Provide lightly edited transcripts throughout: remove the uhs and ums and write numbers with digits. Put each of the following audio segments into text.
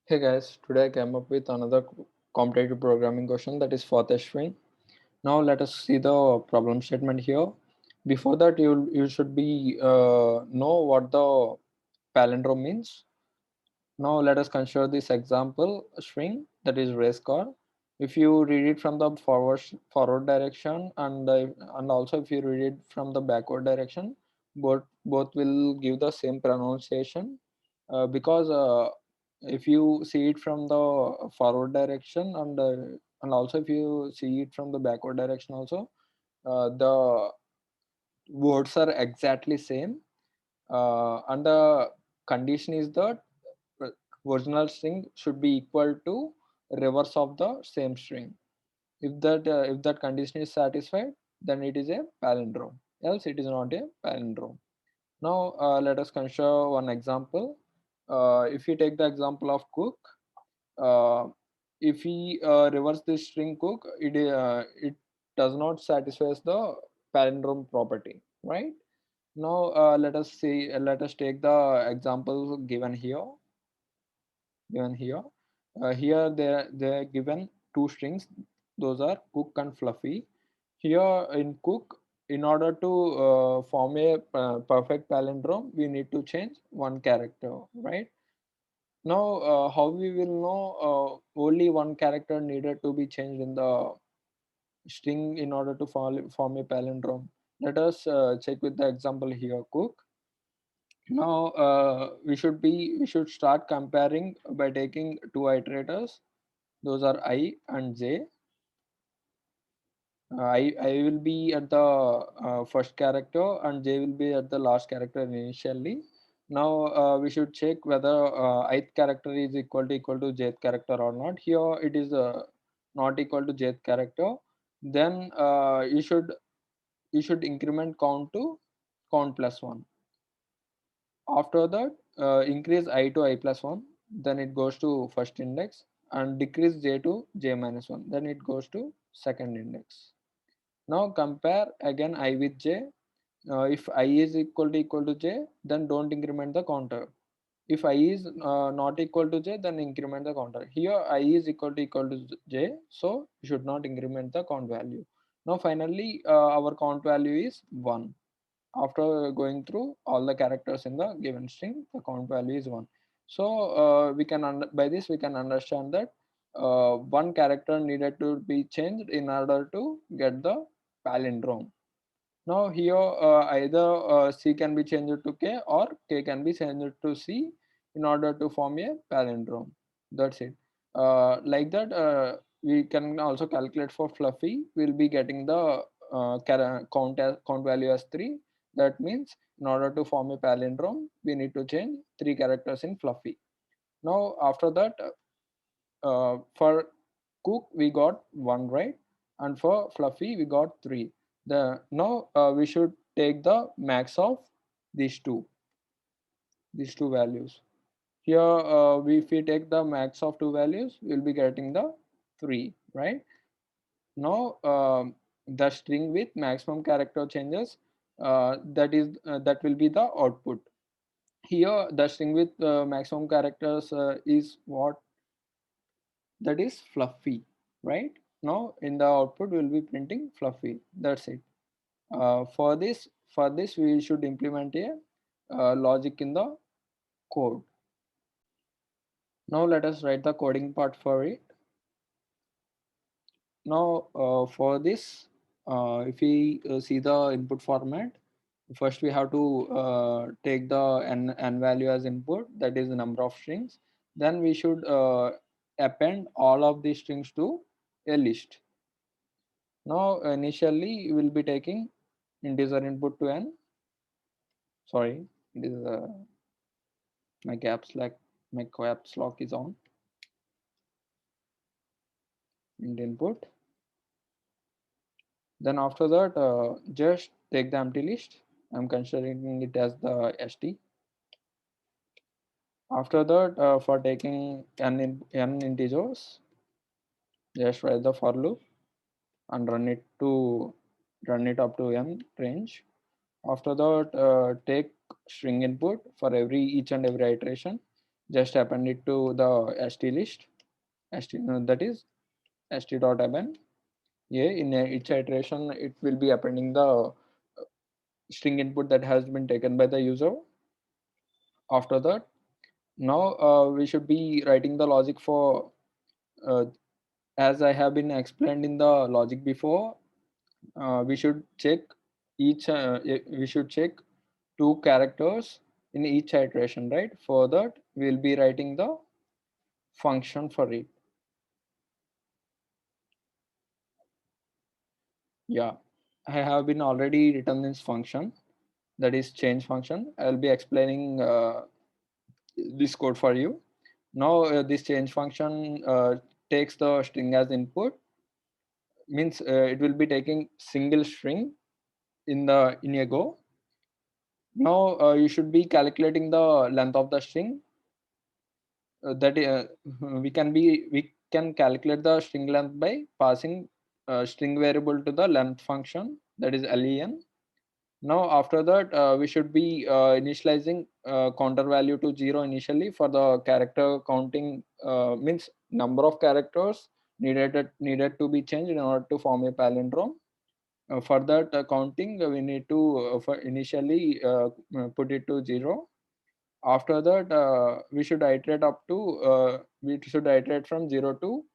Hey guys, today I came up with another competitive programming question that is for the string. Now let us see the problem statement here. Before that, you should be know what the palindrome means. Now let us consider this example string that is race car. If you read it from the forward direction and also if you read it from the backward direction, both will give the same pronunciation because if you see it from the forward direction and also if you see it from the backward direction also, the words are exactly same, and the condition is that uh, original string should be equal to reverse of the same string. If that condition is satisfied, then it is a palindrome, else it is not a palindrome. Now let us consider one example. If we take the example of cook, uh, if we reverse this string cook, it does not satisfy the palindrome property, right? Now let us take the example given here. Here they're given two strings, those are cook and fluffy. Here in cook, in order to form a perfect palindrome, we need to change one character, right? Now how we will know only one character needed to be changed in the string in order to form a palindrome? Let us check with the example here, cook. Now we should start comparing by taking two iterators. Those are I and J. I will be at the first character and J will be at the last character initially. Now we should check whether ith character is equal to jth character or not. Here it is not equal to jth character. Then you should increment count to count plus one. After that, increase I to I plus 1, then it goes to first index, and decrease j to j minus 1, then it goes to second index. Now compare again I with j. If I is equal to j, then don't increment the counter. If I is not equal to j, then increment the counter. Here I is equal to j, so you should not increment the count value. Now finally, our count value is 1. After going through all the characters in the given string, the count value is 1. So by this we can understand that one character needed to be changed in order to get the palindrome. Now here either c can be changed to k or k can be changed to c in order to form a palindrome. That's it. Like that, we can also calculate for fluffy. We'll be getting the count value as 3. That means in order to form a palindrome, we need to change 3 characters in fluffy. Now after that, for cook we got 1, right? And for fluffy we got 3. The now we should take the max of these two values. Here if we take the max of two values, we'll be getting the 3, right? Now the string with maximum character changes, that will be the output. Here the string with maximum characters is what? That is fluffy, right? Now in the output we'll be printing fluffy. That's it. For this we should implement a logic in the code. Now let us write the coding part for it. Now for this, if we see the input format, first we have to take the n value as input, that is the number of strings. Then we should append all of these strings to a list. Now initially we will be taking integer input to n. Sorry, it is my caps lock is on. Int input. Then after that, just take the empty list. I'm considering it as the st. After that, for taking n integers, just write the for loop and run it up to n range. After that, take string input for each and every iteration. just append it to the st list, that is st.append. Yeah, in each iteration it will be appending the string input that has been taken by the user. After that, now we should be writing the logic for uh, as I have been explained in the logic before. We should check we should check two characters in each iteration, right? For that we'll be writing the function for it. Yeah, I have been already written this function, that is change function. I'll be explaining this code for you. Now this change function takes the string as input, means it will be taking single string in a go. Now you should be calculating the length of the string. That we can calculate the string length by passing string variable to the length function, that is len. Now after that we should be initializing counter value to 0 initially for the character counting, means number of characters needed to be changed in order to form a palindrome. For that counting we need to for initially put it to 0. After that we should iterate up to we should iterate from 0 to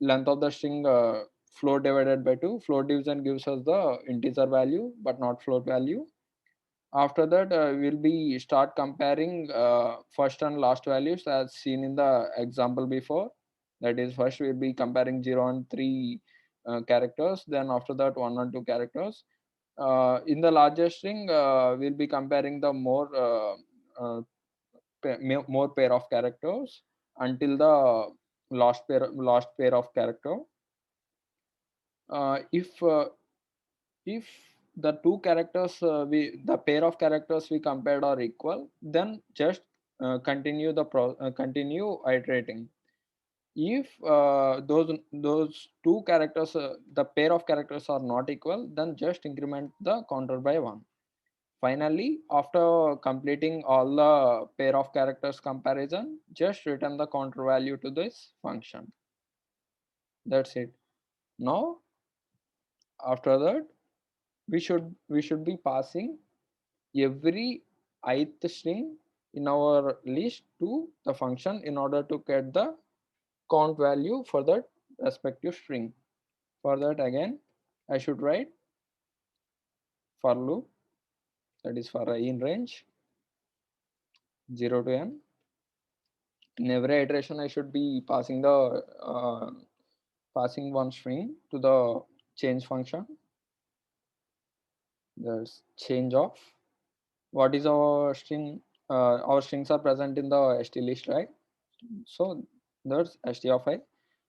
length of the string float divided by 2. Float division gives us the integer value but not float value. After that we'll be start comparing first and last values as seen in the example before. That is, first we'll be comparing 0 and 3 characters, then after that 1 and 2 characters. In the larger string we'll be comparing the uh, more pair of characters until the last pair of character. If the two characters we the pair of characters we compared are equal, then just continue iterating. If those two characters the pair of characters are not equal, then just increment the counter by 1. Finally, after completing all the pair of characters comparison, just return the counter value to this function. That's it. Now after that we should be passing every ith string in our list to the function in order to get the count value for that respective string. For that again I should write for loop, that is for I in range 0 to n. In every iteration I should be passing the passing one string to the change function. There's change of what is our string. Our strings are present in the st list, right? So that's st of I.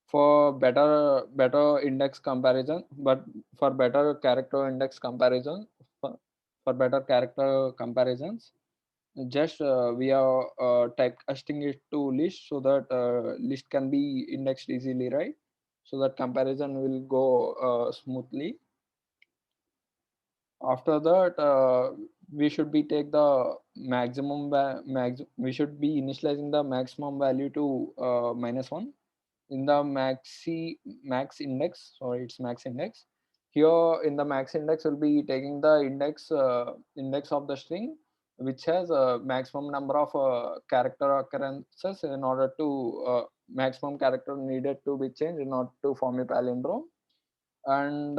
For better index comparison, but for better character index comparison, for better character comparisons, just we are testing it to list so that list can be indexed easily, right? So that comparison will go smoothly. After that we should be take the we should be initializing the maximum value to -1 in the max index. Sorry, it's max index. Here in the max index will be taking the index of the string which has a maximum number of character occurrences in order to maximum character needed to be changed in order to form a palindrome. And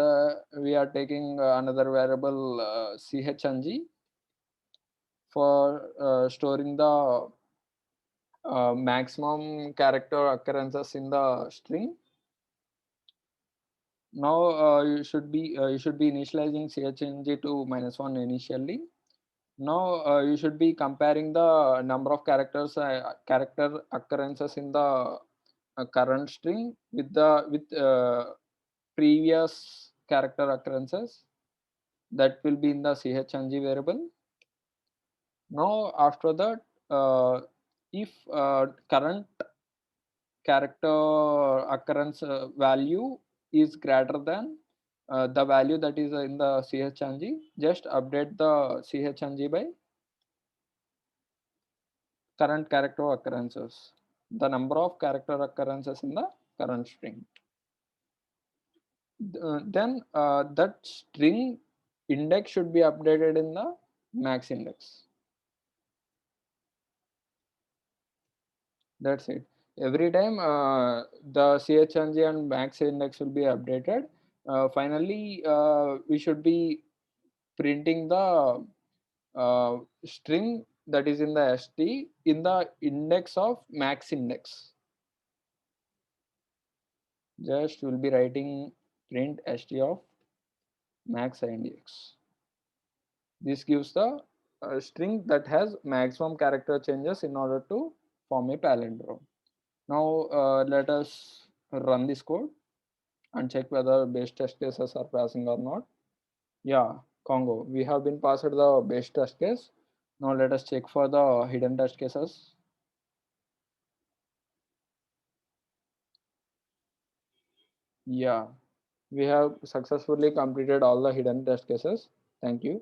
we are taking another variable chng for storing the maximum character occurrences in the string. Now you should be initializing chng to -1 initially. Now you should be comparing the number of character occurrences in the current string with previous character occurrences that will be in the chng variable. Now after that if current character occurrence value is greater than the value that is in the chng, just update the chng by current character occurrences, the number of character occurrences in the current string. Then that string index should be updated in the max index. That's it. Every time the chng and max index will be updated. Finally, we should be printing the string that is in the st in the index of max index. Just we'll be writing print st of max index. This gives the string that has maximum character changes in order to form a palindrome. Now let us run this code and check whether base test cases are passing or not. Yeah, Congo, we have been passed the base test case. Now let us check for the hidden test cases. Yeah, we have successfully completed all the hidden test cases. Thank you.